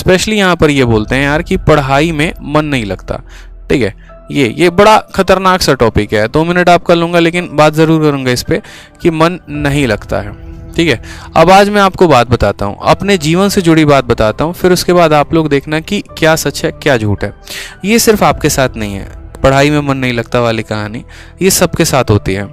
Specially यहाँ पर ये बोलते हैं यार कि पढ़ाई में मन नहीं लगता। ठीक है, ये बड़ा खतरनाक सा टॉपिक है, 2 मिनट आप कर लूँगा लेकिन बात ज़रूर करूँगा इस पर कि मन नहीं लगता है। ठीक है, अब आज मैं आपको बात बताता हूँ, अपने जीवन से जुड़ी बात बताता हूँ, फिर उसके बाद आप लोग देखना कि क्या सच है क्या झूठ है। ये सिर्फ आपके साथ नहीं है, पढ़ाई में मन नहीं लगता वाली कहानी ये सबके साथ होती है।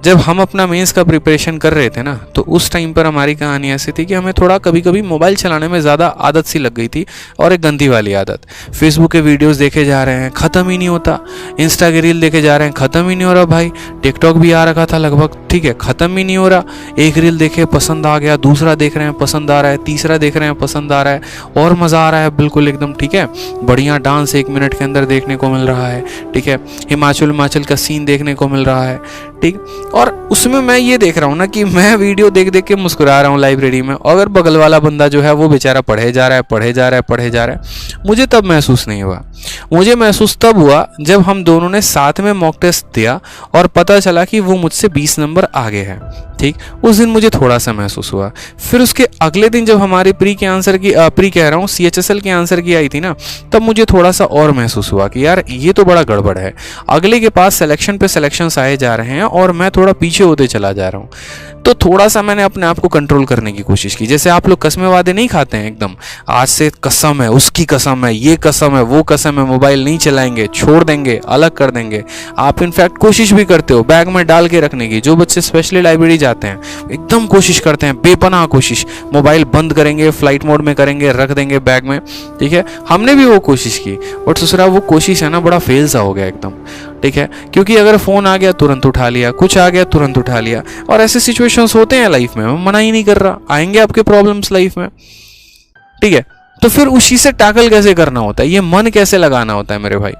जब हम अपना मेंस का प्रिपरेशन कर रहे थे ना, तो उस टाइम पर हमारी कहानी ऐसी थी कि हमें थोड़ा कभी कभी मोबाइल चलाने में ज़्यादा आदत सी लग गई थी, और एक गंदी वाली आदत। फेसबुक के वीडियोस देखे जा रहे हैं, ख़त्म ही नहीं होता। इंस्टा के रील देखे जा रहे हैं, ख़त्म ही नहीं हो रहा भाई। टिकटॉक भी आ रखा था लगभग, ठीक है, ख़त्म ही नहीं हो रहा। एक रील देखे पसंद आ गया, दूसरा देख रहे हैं पसंद आ रहा है, तीसरा देख रहे हैं पसंद आ रहा है, और मज़ा आ रहा है बिल्कुल एकदम। ठीक है, बढ़िया डांस 1 मिनट के अंदर देखने को मिल रहा है। ठीक है, हिमाचल का सीन देखने को मिल रहा है। ठीक, और उसमें मैं ये देख रहा हूँ ना कि मैं वीडियो देख देख के मुस्कुरा रहा हूँ लाइब्रेरी में, और अगर बगल वाला बंदा जो है वो बेचारा पढ़े जा रहा है। मुझे तब महसूस नहीं हुआ। मुझे महसूस तब हुआ जब हम दोनों ने साथ में मॉक टेस्ट दिया और पता चला कि वो मुझसे 20 नंबर आगे है। ठीक, उस दिन मुझे थोड़ा सा महसूस हुआ। फिर उसके अगले दिन जब हमारी CHSL के आंसर की आई थी ना, तब मुझे थोड़ा सा और महसूस हुआ कि यार ये तो बड़ा गड़बड़ है। अगले के पास सिलेक्शन पे सिलेक्शंस आए जा रहे हैं और मैं थोड़ा पीछे होते चला जा रहा हूँ। तो थोड़ा सा मैंने अपने आप को कंट्रोल करने की कोशिश की। जैसे आप लोग कसमें वादे नहीं खाते हैं एकदम, आज से कसम है, उसकी कसम है, ये कसम है, वो कसम है, मोबाइल नहीं चलाएंगे, छोड़ देंगे, अलग कर देंगे। आप इनफैक्ट कोशिश भी करते हो बैग में डाल के रखने की। जो बच्चे स्पेशली लाइब्रेरी जाते हैं एकदम कोशिश करते हैं, बेपनाह कोशिश, मोबाइल बंद करेंगे, फ्लाइट मोड में करेंगे, रख देंगे बैग में। ठीक है, हमने भी वो कोशिश की, बट दूसरा वो कोशिश है ना बड़ा फेल सा हो गया एकदम। ठीक है, क्योंकि अगर फ़ोन आ गया तुरंत उठा लिया, कुछ आ गया तुरंत उठा लिया, और ऐसे सिचुएशंस होते हैं लाइफ में। मैं मना ही नहीं कर रहा, आएंगे आपके प्रॉब्लम्स लाइफ में। ठीक है, तो फिर उसी से टैकल कैसे करना होता है, ये मन कैसे लगाना होता है मेरे भाई,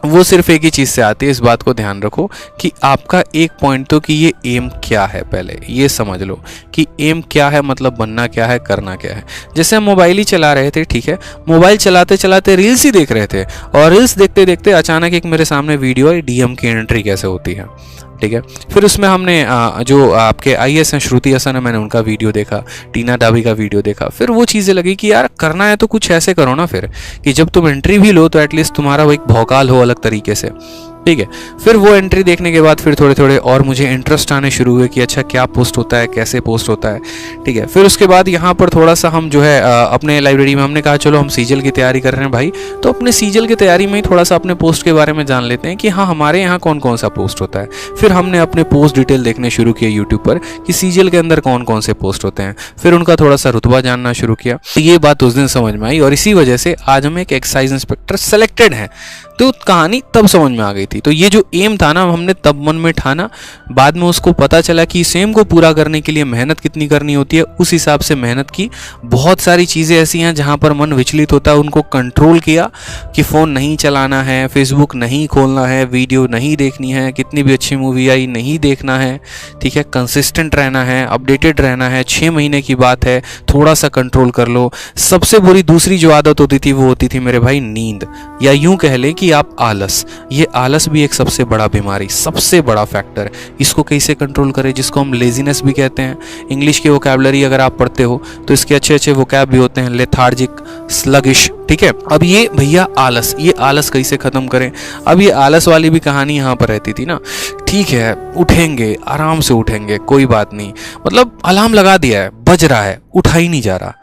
वो सिर्फ एक ही चीज़ से आती है। इस बात को ध्यान रखो कि आपका एक पॉइंट तो कि ये एम क्या है, पहले ये समझ लो कि एम क्या है, मतलब बनना क्या है, करना क्या है। जैसे हम मोबाइल ही चला रहे थे, ठीक है, मोबाइल चलाते चलाते रील्स ही देख रहे थे, और रील्स देखते देखते अचानक एक मेरे सामने वीडियो आई, डीएम की एंट्री कैसे होती है। ठीक है, फिर उसमें हमने जो आपके IAS हैं श्रुति हसन है, मैंने उनका वीडियो देखा, टीना डाबी का वीडियो देखा। फिर वो चीज़ें लगी कि यार करना है तो कुछ ऐसे करो ना फिर, कि जब तुम एंट्री भी लो तो एटलीस्ट तुम्हारा वो एक भौकाल हो अलग तरीके से। ठीक है, फिर वो एंट्री देखने के बाद फिर थोड़े थोड़े और मुझे इंटरेस्ट आने शुरू हुए कि अच्छा क्या पोस्ट होता है, कैसे पोस्ट होता है। ठीक है, फिर उसके बाद यहाँ पर थोड़ा सा हम जो है अपने लाइब्रेरी में हमने कहा चलो हम सीजल की तैयारी कर रहे हैं भाई, तो अपने सीजल की तैयारी में ही थोड़ा सा अपने पोस्ट के बारे में जान लेते हैं कि हाँ हमारे यहाँ कौन कौन सा पोस्ट होता है। फिर हमने अपने पोस्ट डिटेल देखने शुरू किए यूट्यूब पर कि सीजल के अंदर कौन कौन से पोस्ट होते हैं, फिर उनका थोड़ा सा रुतबा जानना शुरू किया। तो ये बात उस दिन समझ में आई, और इसी वजह से आज हम एक एक्साइज इंस्पेक्टर सेलेक्टेड हैं। तो कहानी तब समझ में आ गई थी। तो ये जो एम था ना, हमने तब मन में ठाना, बाद में उसको पता चला कि इस एम को पूरा करने के लिए मेहनत कितनी करनी होती है, उस हिसाब से मेहनत की। बहुत सारी चीज़ें ऐसी हैं जहाँ पर मन विचलित होता है, उनको कंट्रोल किया कि फ़ोन नहीं चलाना है, फेसबुक नहीं खोलना है, वीडियो नहीं देखनी है, कितनी भी अच्छी मूवी आई नहीं देखना है। ठीक है, कंसिस्टेंट रहना है, अपडेटेड रहना है। 6 महीने की बात है, थोड़ा सा कंट्रोल कर लो। सबसे बुरी दूसरी जो आदत होती थी वो होती थी मेरे भाई नींद, या यूं कह ले कि आप आलस। ये आलस भी एक सबसे बड़ा बीमारी, सबसे बड़ा फैक्टर है। इसको कैसे कंट्रोल करें, जिसको हम लेजीनेस भी कहते हैं। इंग्लिश की वोकैबुलरी अगर आप पढ़ते हो तो इसके अच्छे अच्छे वोकैब भी होते हैं, लेथार्जिक, स्लगिश। ठीक है, अब ये भैया आलस, ये आलस कैसे खत्म करें। अब ये आलस वाली भी कहानी यहाँ पर रहती थी ना। ठीक है, उठेंगे, आराम से उठेंगे, कोई बात नहीं, मतलब अलार्म लगा दिया है, बज रहा है, उठा ही नहीं जा रहा।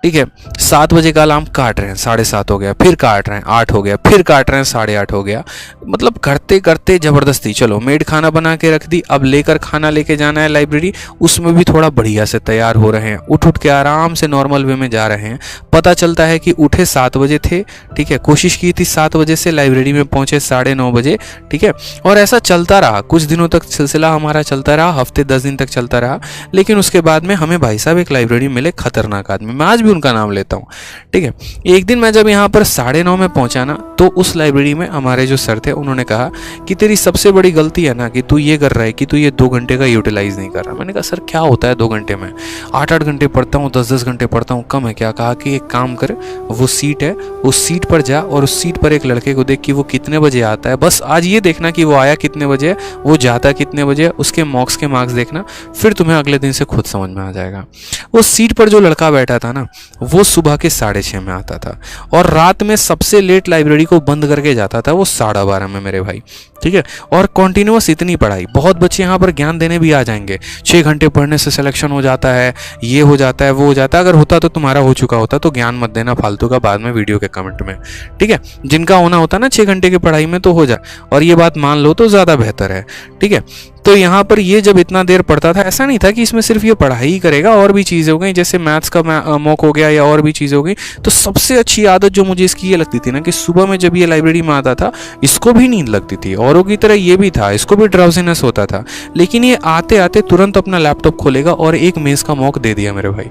ठीक है, 7 बजे का अलार्म काट रहे हैं, 7:30 हो गया, फिर काट रहे हैं, 8 हो गया, फिर काट रहे हैं, 8:30 हो गया। मतलब करते करते ज़बरदस्ती, चलो मेड खाना बना के रख दी, अब लेकर खाना लेके जाना है लाइब्रेरी, उसमें भी थोड़ा बढ़िया से तैयार हो रहे हैं, उठ के आराम से नॉर्मल वे में जा रहे हैं। पता चलता है कि उठे 7 बजे थे। ठीक है, कोशिश की थी 7 बजे से, लाइब्रेरी में पहुँचे 9:30 बजे। ठीक है, और ऐसा चलता रहा, कुछ दिनों तक सिलसिला हमारा चलता रहा, हफ्ते 10 दिन तक चलता रहा। लेकिन उसके बाद में हमें भाई साहब एक लाइब्रेरी मिले, खतरनाक आदमी, मैं आज भी उनका नाम लेता हूँ। ठीक है, एक दिन मैं जब यहाँ पर 9:30 में पहुंचा ना, तो उस लाइब्रेरी में हमारे जो सर थे उन्होंने कहा कि तेरी सबसे बड़ी गलती है ना कि तू ये कर रहा है कि तू ये 2 घंटे का यूटिलाइज नहीं कर रहा। मैंने कहा सर क्या होता है 2 घंटे में, 8-8 घंटे पढ़ता हूँ, 10-10 घंटे पढ़ता हूँ, कम है क्या। कहा कि एक काम कर, वो सीट है, उस सीट पर जा और उस सीट पर एक लड़के को देख कि वो कितने बजे आता है, बस आज ये देखना कि वो आया कितने बजे, वो जाता कितने बजे, उसके मॉक्स के मार्क्स देखना, फिर तुम्हें अगले दिन से खुद समझ में आ जाएगा। उस सीट पर जो लड़का बैठा था ना, वो सुबह के 6:30 में आता था, और रात में सबसे लेट लाइब्रेरी को बंद करके जाता था वो 12:30 में मेरे भाई, ठीक है। और कॉन्टिन्यूस इतनी पढ़ाई, बहुत बच्चे यहाँ पर ज्ञान देने भी आ जाएंगे, 6 घंटे पढ़ने से सिलेक्शन हो जाता है, ये हो जाता है, वो हो जाता है। अगर होता तो तुम्हारा हो चुका होता, तो ज्ञान मत देना फालतू का बाद में वीडियो के कमेंट में, ठीक है। जिनका होना होता ना 6 घंटे की पढ़ाई में, तो हो जाए, और ये बात मान लो तो ज़्यादा बेहतर है, ठीक है। तो यहाँ पर ये जब इतना देर पढ़ता था, ऐसा नहीं था कि इसमें सिर्फ ये पढ़ाई ही करेगा, और भी चीज़ें हो गई, जैसे मैथ्स का मॉक हो गया या और भी चीज़ें हो गई। तो सबसे अच्छी आदत जो मुझे इसकी ये लगती थी ना, कि सुबह में जब ये लाइब्रेरी में आता था, इसको भी नींद लगती थी, औरों की तरह ये भी था, इसको भी ड्राउजीनेस होता था, लेकिन ये आते आते तुरंत अपना लैपटॉप खोलेगा और एक मेज़ का मॉक दे दिया मेरे भाई।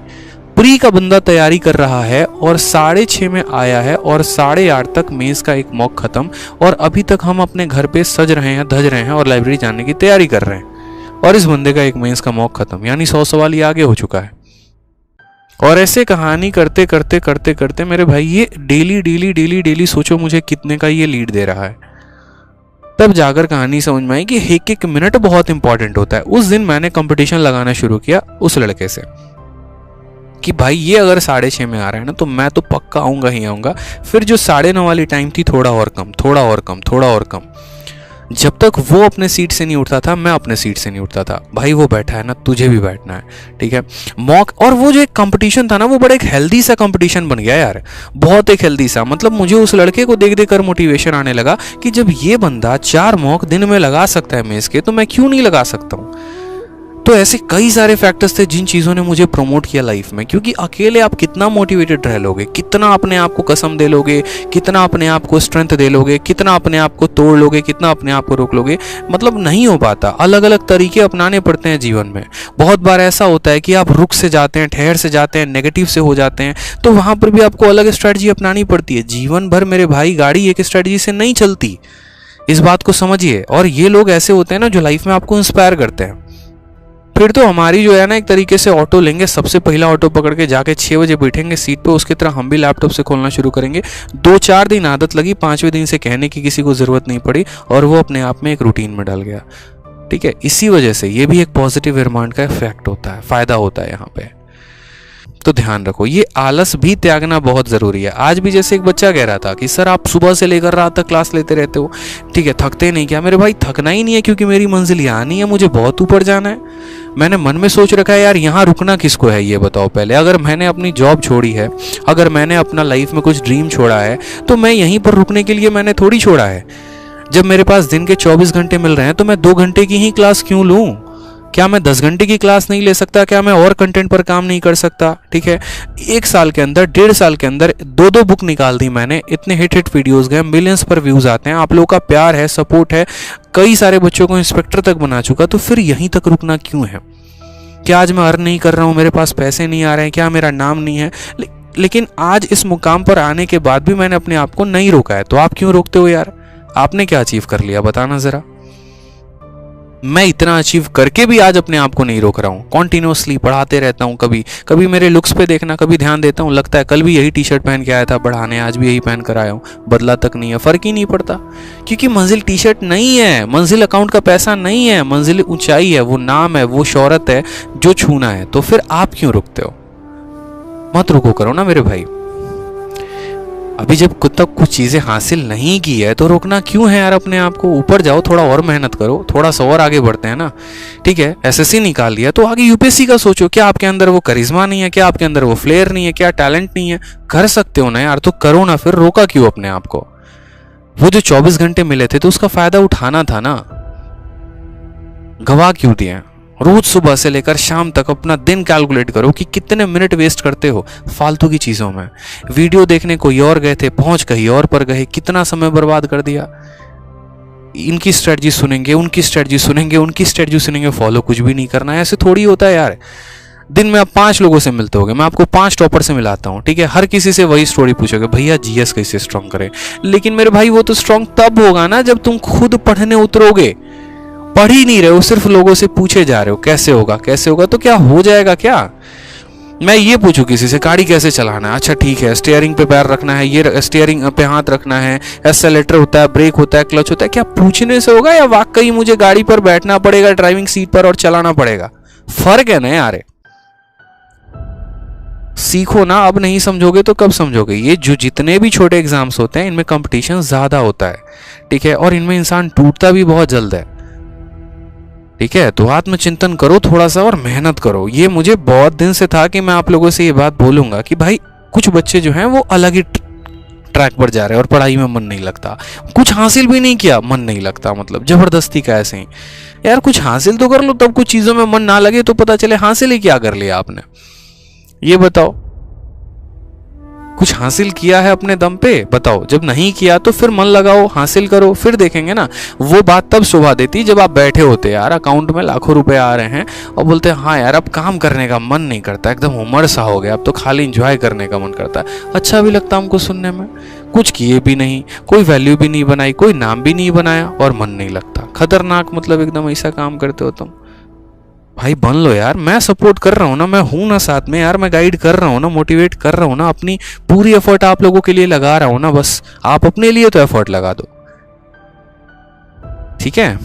प्री का बंदा तैयारी कर रहा है और 6:30 में आया है, और 8:30 तक मेज़ का एक मॉक खत्म, और अभी तक हम अपने घर पे सज रहे हैं, धज रहे हैं और लाइब्रेरी जाने की तैयारी कर रहे हैं, और इस बंदे का एक मेंस का मॉक खत्म, यानी 100 सवाल ही आगे हो चुका है। और ऐसे कहानी करते करते करते करते मेरे भाई ये डेली डेली डेली डेली सोचो मुझे कितने का ये लीड दे रहा है। तब जाकर कहानी समझ में आई कि एक एक मिनट बहुत इंपॉर्टेंट होता है। उस दिन मैंने कंपटीशन लगाना शुरू किया उस लड़के से कि भाई ये अगर 6:30 में आ रहा है ना, तो मैं तो पक्का आऊंगा ही आऊंगा। फिर जो 9:30 वाली टाइम थी, थोड़ा और कम, थोड़ा और कम, थोड़ा और कम, जब तक वो अपने सीट से नहीं उठता था, मैं अपने सीट से नहीं उठता था। भाई वो बैठा है ना, तुझे भी बैठना है, ठीक है। मॉक, और वो जो एक कंपटीशन था ना, वो बड़ा एक हेल्दी सा कंपटीशन बन गया यार, बहुत एक हेल्दी सा। मतलब मुझे उस लड़के को देख देख कर मोटिवेशन आने लगा कि जब ये बंदा 4 मॉक दिन में लगा सकता है मेज़ के, तो मैं क्यों नहीं लगा सकता हूँ। तो ऐसे कई सारे फैक्टर्स थे जिन चीज़ों ने मुझे प्रमोट किया लाइफ में, क्योंकि अकेले आप कितना मोटिवेटेड रह लोगे, कितना अपने आप को कसम दे लोगे, कितना अपने आप को स्ट्रेंथ दे लोगे, कितना अपने आप को तोड़ लोगे, कितना अपने आप को रोक लोगे, मतलब नहीं हो पाता। अलग अलग तरीके अपनाने पड़ते हैं जीवन में। बहुत बार ऐसा होता है कि आप रुक से जाते हैं, ठहर से जाते हैं, नेगेटिव से हो जाते हैं, तो वहाँ पर भी आपको अलग स्ट्रैटेजी अपनानी पड़ती है। जीवन भर मेरे भाई गाड़ी एक स्ट्रैटेजी से नहीं चलती, इस बात को समझिए। और ये लोग ऐसे होते हैं ना जो लाइफ में आपको इंस्पायर करते हैं। फिर तो हमारी जो है ना, एक तरीके से ऑटो लेंगे, सबसे पहला ऑटो पकड़ के जाके 6 बजे बैठेंगे सीट पे, उसकी तरह हम भी लैपटॉप से खोलना शुरू करेंगे। 2-4 दिन आदत लगी, 5वें दिन से कहने की किसी को ज़रूरत नहीं पड़ी, और वो अपने आप में एक रूटीन में डल गया, ठीक है। इसी वजह से ये भी एक पॉजिटिव एनवायरनमेंट का इफेक्ट होता है, फ़ायदा होता है यहाँ पे। तो ध्यान रखो, ये आलस भी त्यागना बहुत ज़रूरी है। आज भी जैसे एक बच्चा कह रहा था कि सर आप सुबह से लेकर रात तक क्लास लेते रहते हो, ठीक है, थकते नहीं क्या? मेरे भाई थकना ही नहीं है, क्योंकि मेरी मंजिल यहाँ नहीं है, मुझे बहुत ऊपर जाना है। मैंने मन में सोच रखा है यार, यहाँ रुकना किसको है ये बताओ पहले। अगर मैंने अपनी जॉब छोड़ी है, अगर मैंने अपना लाइफ में कुछ ड्रीम छोड़ा है, तो मैं यहीं पर रुकने के लिए मैंने थोड़ी छोड़ा है। जब मेरे पास दिन के 24 घंटे मिल रहे हैं, तो मैं 2 घंटे की ही क्लास क्यों लूँ? क्या मैं 10 घंटे की क्लास नहीं ले सकता? क्या मैं और कंटेंट पर काम नहीं कर सकता? ठीक है, 1 साल के अंदर, 1.5 साल के अंदर 2 बुक निकाल दी मैंने, इतने हिट वीडियोस गए, मिलियंस पर व्यूज आते हैं, आप लोगों का प्यार है, सपोर्ट है, कई सारे बच्चों को इंस्पेक्टर तक बना चुका। तो फिर यहीं तक रुकना क्यों है? क्या आज मैं अर्न नहीं कर रहा हूँ, मेरे पास पैसे नहीं आ रहे हैं, क्या मेरा नाम नहीं है? लेकिन आज इस मुकाम पर आने के बाद भी मैंने अपने आप को नहीं रोका है। तो आप क्यों रोकते हो यार? आपने क्या अचीव कर लिया बताना जरा। मैं इतना अचीव करके भी आज अपने आप को नहीं रोक रहा हूँ, कॉन्टिन्यूसली पढ़ाते रहता हूँ। कभी कभी मेरे लुक्स पे देखना, कभी ध्यान देता हूँ, लगता है कल भी यही टी-शर्ट पहन के आया था पढ़ाने, आज भी यही पहन कर आया हूँ, बदला तक नहीं है, फर्क ही नहीं पड़ता। क्योंकि मंजिल टी-शर्ट नहीं है, मंजिल अकाउंट का पैसा नहीं है, मंजिल ऊंचाई है, वो नाम है, वो शोहरत है जो छूना है। तो फिर आप क्यों रुकते हो? मत रुको करो ना मेरे भाई। अभी जब खुद तक कुछ चीज़ें हासिल नहीं की है तो रोकना क्यों है यार अपने आप को? ऊपर जाओ, थोड़ा और मेहनत करो, थोड़ा सा और आगे बढ़ते हैं ना, ठीक है। एसएससी निकाल लिया तो आगे यूपीएससी का सोचो। क्या आपके अंदर वो करिश्मा नहीं है? क्या आपके अंदर वो फ्लेयर नहीं है? क्या टैलेंट नहीं है? कर सकते हो ना यार, तो करो ना। फिर रोका क्यों अपने आप को? वो जो 24 घंटे मिले थे तो उसका फायदा उठाना था ना, गवा क्यों दिए? रोज सुबह से लेकर शाम तक अपना दिन कैलकुलेट करो कि कितने मिनट वेस्ट करते हो फालतू की चीज़ों में। वीडियो देखने कोई और गए थे, पहुंच कहीं और पर गए, कितना समय बर्बाद कर दिया। इनकी स्ट्रेटजी सुनेंगे, उनकी स्ट्रेटजी सुनेंगे, उनकी स्ट्रेटजी सुनेंगे, फॉलो कुछ भी नहीं करना है। ऐसे थोड़ी होता है यार। दिन में आप 5 लोगों से मिलते होगे, मैं आपको 5 टॉपर से मिलाता हूँ, ठीक है। हर किसी से वही स्टोरी पूछोगे, भैया जीएस कैसे स्ट्रॉन्ग करें। लेकिन मेरे भाई वो तो स्ट्रॉन्ग तब होगा ना जब तुम खुद पढ़ने उतरोगे। पढ़ ही नहीं रहे हो, सिर्फ लोगों से पूछे जा रहे हो कैसे होगा कैसे होगा। तो क्या हो जाएगा क्या? मैं ये पूछूं किसी से गाड़ी कैसे चलाना है, अच्छा ठीक है, स्टीयरिंग पे पैर रखना है, ये स्टीयरिंग पे हाथ रखना है, एक्सेलेरेटर होता है, ब्रेक होता है, क्लच होता है, क्या पूछने से होगा या वाकई मुझे गाड़ी पर बैठना पड़ेगा, ड्राइविंग सीट पर और चलाना पड़ेगा? फर्क है ना यार। सीखो ना, अब नहीं समझोगे तो कब समझोगे। ये जो जितने भी छोटे एग्जाम्स होते हैं इनमें कंपटीशन ज़्यादा होता है, ठीक है, और इनमें इंसान टूटता भी बहुत जल्द है, ठीक है। तो आत्मचिंतन करो थोड़ा सा और मेहनत करो। ये मुझे बहुत दिन से था कि मैं आप लोगों से ये बात बोलूंगा कि भाई कुछ बच्चे जो हैं वो अलग ही ट्रैक पर जा रहे हैं और पढ़ाई में मन नहीं लगता, कुछ हासिल भी नहीं किया मन नहीं लगता, मतलब जबरदस्ती का ऐसे ही। यार कुछ हासिल तो कर लो, तब कुछ चीज़ों में मन ना लगे तो पता चले हासिल ही क्या कर लिया आपने, ये बताओ। कुछ हासिल किया है अपने दम पे, बताओ। जब नहीं किया तो फिर मन लगाओ, हासिल करो, फिर देखेंगे ना। वो बात तब शोभा देती जब आप बैठे होते यार, अकाउंट में लाखों रुपए आ रहे हैं और बोलते हैं हाँ यार अब काम करने का मन नहीं करता, एकदम उमर सा हो गया, अब तो खाली इंजॉय करने का मन करता है। अच्छा भी लगता हमको सुनने में। कुछ किए भी नहीं, कोई वैल्यू भी नहीं बनाई, कोई नाम भी नहीं बनाया और मन नहीं लगता। खतरनाक, मतलब एकदम ऐसा काम करते हो तुम। भाई बन लो यार, मैं सपोर्ट कर रहा हूँ ना, मैं हूं ना साथ में यार, मैं गाइड कर रहा हूँ ना, मोटिवेट कर रहा हूँ ना, अपनी पूरी एफर्ट आप लोगों के लिए लगा रहा हूँ ना, बस आप अपने लिए तो एफर्ट लगा दो, ठीक है।